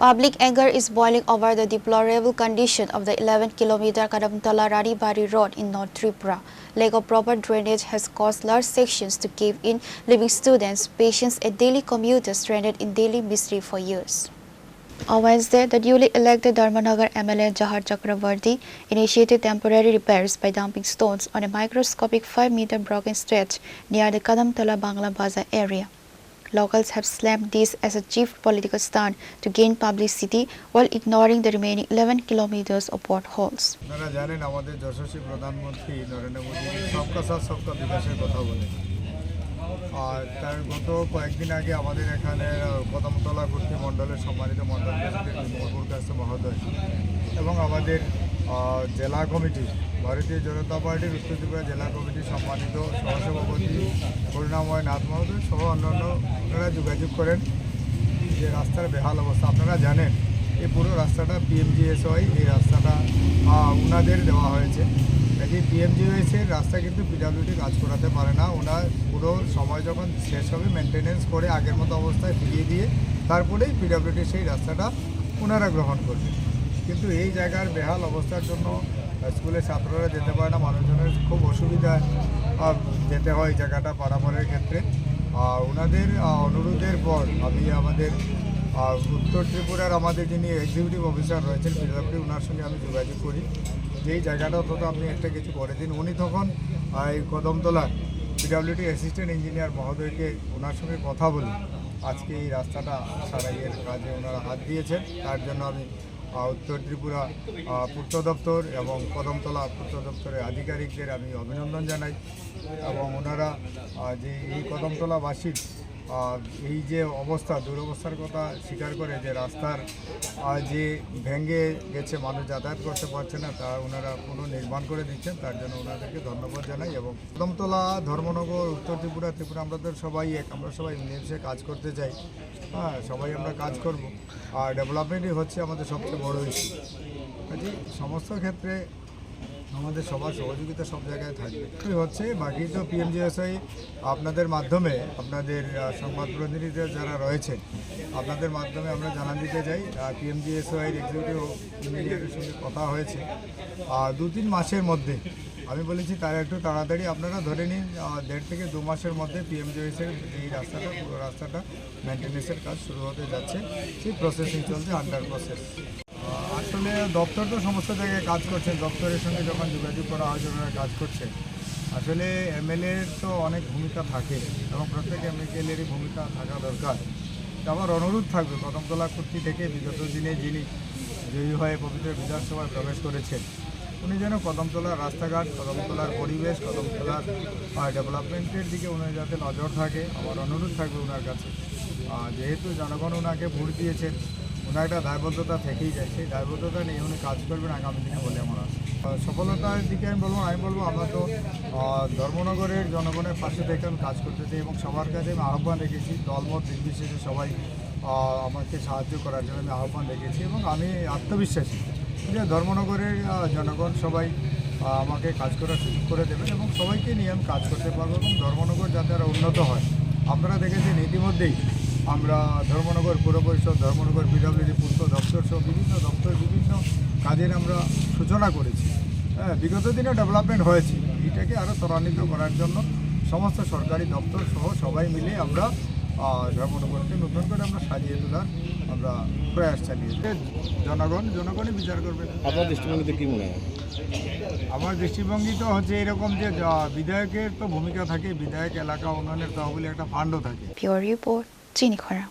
Public anger is boiling over the deplorable condition of the 11-kilometer Kadamtala-Raribari road in North Tripura. Lack of proper drainage has caused large sections to cave in, leaving students, patients and daily commuters stranded in daily misery for years. On Wednesday, the newly elected Dharmanagar MLA Jahar Chakravarti initiated temporary repairs by dumping stones on a microscopic 5-meter broken stretch near the Kadamtala Bangla Bazaar area. Locals have slammed this as a chief political stunt to gain publicity while ignoring the remaining 11 kilometers of potholes. আপনারা জানেন আমাদের যশস্বী প্রধানমন্ত্রী নরেন্দ্র মোদী সবকা সাথ সবকা বিকাশের কথা বলেন। আর তার গত কয়েকদিন আগে আমাদের এখানে কদমতলা কুর্তি মণ্ডলের সম্মানিত মণ্ডল প্রেসিডেন্ট মহবুর কাসেম মহোদয় এবং আমাদের জেলা কমিটি ভারতীয় জনতা পার্টির উত্তর ত্রিপুরা জেলা কমিটির সম্মানিত সহসভাপতি করুণাময় নাথ মহোদয় সহ অন্যান্যরা যোগাযোগ করেন যে রাস্তার বেহাল অবস্থা। আপনারা জানেন এই পুরো রাস্তাটা PMGSY এই রাস্তাটা ওনাদের দেওয়া হয়েছে। এই PMGSY রাস্তা কিন্তু PWD কাজ করাতে পারে না। ওনার পুরো সময় যখন শেষ হবে মেনটেনেন্স করে আগের মতো অবস্থায় ফিরিয়ে দিয়ে তারপরেই PWD সেই রাস্তাটা ওনারা গ্রহণ করবে। কিন্তু এই জায়গার বেহাল অবস্থার জন্য স্কুলের ছাত্ররা যেতে পারে না, মানুষজনের খুব অসুবিধায় যেতে হয় জায়গাটা পারাপারের ক্ষেত্রে। ওনাদের অনুরোধের পর আমি আমাদের উত্তর ত্রিপুরার আমাদের যিনি এক্সিকিউটিভ অফিসার রয়েছেন PWD ওনার সঙ্গে আমি যোগাযোগ করি যে এই জায়গাটা অন্তত আপনি একটা কিছু করে দিন। উনি তখন এই কদমতলার PWD অ্যাসিস্ট্যান্ট ইঞ্জিনিয়ার মহোদয়কে ওনার সঙ্গে কথা বলি আজকে এই রাস্তাটা সারাইয়ের কাজে ওনারা হাত দিয়েছেন। তার জন্য আমি উত্তর ত্রিপুরা পূর্ত দপ্তর এবং কদমতলা পূর্ত দপ্তরের আধিকারিকদের আমি অভিনন্দন জানাই এবং ওনারা যে এই কদমতলাবাসীর এই যে অবস্থা দুরবস্থার কথা স্বীকার করে যে রাস্তার যে ভেঙে গেছে মানুষ যাতায়াত করতে পারছে না তা ওনারা পুনর্নির্মাণ করে দিচ্ছেন, তার জন্য ওনাদেরকে ধন্যবাদ জানাই। এবং কদমতলা ধর্মনগর উত্তর ত্রিপুরা আমাদের সবাই আমরা সবাই মিলেমিশে কাজ করতে চাই। সবাই আমরা কাজ করব আর ডেভেলপমেন্টই হচ্ছে আমাদের সবচেয়ে বড় ইস্যু। কাজে সমস্ত ক্ষেত্রে আমাদের সবার সহযোগিতা সব জায়গায় থাকবে হচ্ছে। বাকি তো PMGSY আপনাদের মাধ্যমে আপনাদের সংবাদ প্রতিনিধিরা যারা রয়েছেন আপনাদের মাধ্যমে আমরা জানান দিতে চাই PMGSY এক্সিকিউটিভ ইঞ্জিনিয়ারের সঙ্গে কথা হয়েছে 2-3 মাসের মধ্যে। আমি বলেছি তার একটু তাড়াতাড়ি আপনারা ধরে নিন 1.5 থেকে 2 মাসের মধ্যে PMGSY এই রাস্তাটা পুরো রাস্তাটা মেনটেন্যান্সের কাজ শুরু হতে যাচ্ছে। সেই প্রসেসিং চলছে, আন্ডার প্রসেস। আসলে দপ্তর তো সমস্ত জায়গায় কাজ করছেন, দপ্তরের সঙ্গে যখন যোগাযোগ করা হয় ওনারা কাজ করছে। আসলে MLAর তো অনেক ভূমিকা থাকে এবং প্রত্যেক MLAরই ভূমিকা থাকা দরকার। আমার অনুরোধ থাকবে কদমতলা কুর্তি থেকে বিগত দিনে যিনি জয়ী হয়ে পবিত্র বিধানসভায় প্রবেশ করেছেন উনি যেন কদমতলার রাস্তাঘাট, কদমতলার পরিবেশ, কদমতলার ডেভেলপমেন্টের দিকে উনি যাতে নজর থাকে আমার অনুরোধ থাকবে ওনার কাছে। যেহেতু জনগণ ওনাকে ভোট দিয়েছেন ওনার একটা দায়বদ্ধতা থেকেই যায়, সেই দায়বদ্ধতা নিয়ে উনি কাজ করবেন আগামী দিনে বলে আমার আশা। সফলতার দিকে আমি বলবো আমরা তো ধর্মনগরের জনগণের পাশে থেকে আমি কাজ করতে চাই এবং সবার কাছে আমি আহ্বান রেখেছি দলমত নির্বিশেষে সবাই আমাকে সাহায্য করার জন্য আমি আহ্বান রেখেছি এবং আমি আত্মবিশ্বাসী যে ধর্মনগরের জনগণ সবাই আমাকে কাজ করার সুযোগ করে দেবেন এবং সবাইকে নিয়ে আমি কাজ করতে পারবো এবং ধর্মনগর যাতে আরও উন্নত হয়। আপনারা দেখেছেন ইতিমধ্যেই আমরা ধর্মনগর পৌর পরিষদ, ধর্মনগর PWD পূর্ত দপ্তর সহ বিভিন্ন দপ্তর বিভিন্ন কাজের আমরা সূচনা করেছি। বিগত দিনে ডেভেলপমেন্ট হয়েছে, এটাকে আরও ত্বরান্বিত করার জন্য সমস্ত সরকারি দপ্তর সহ সবাই মিলে আমরা ধর্মনগরকে নতুন করে আমরা সাজিয়ে তোলার আমরা প্রয়াস চালিয়েছি। জনগণই বিচার করবে। আপনার দৃষ্টিভঙ্গিতে কী মনে হয়? আমার দৃষ্টিভঙ্গি তো হচ্ছে এরকম যে বিধায়কের তো ভূমিকা থাকে, বিধায়ক এলাকা উন্নয়নের তহবিলে একটা ফান্ডও থাকে। Pure Report, চিনি খরা।